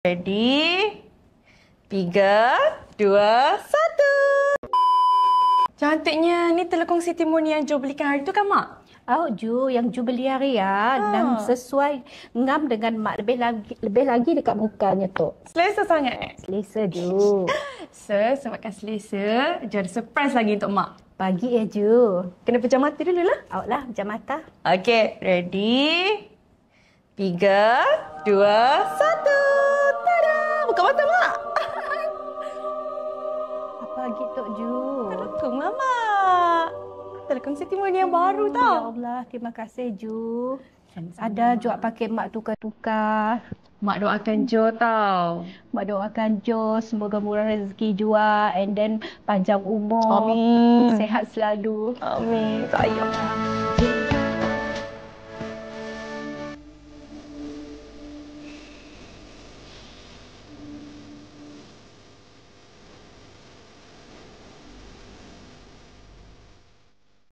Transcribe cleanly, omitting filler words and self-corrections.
Ready? 3, 2, 1. Cantiknya. Ni telekong Siti Murni yang Jo belikan hari tu kan, Mak? Oh, Jo, yang Ju beli hari ya. Dan sesuai ngam dengan Mak lebih lagi dekat mukanya tu. Selesa sangat. Selesa, Ju. Sebabkan selesa, Jo ada surprise lagi untuk Mak. Pagi ya, Ju. Kena pejam mata dulu lah. Awaklah, pejam mata. Okey, ready? 3, 2, 1. Tada! Buka mata, Mak. Apa lagi tu, Ju? Telekong lah, Mak. Telekong Siti Murni yang baru Ya tau. Allah, terima kasih, Ju. Sama-sama. Ada juga pakai Mak tukar-tukar. Mak doakan Jo tau. Mak doakan Jo semoga murah rezeki jua and then panjang umur. Amin. Sehat selalu. Amin. Sayang.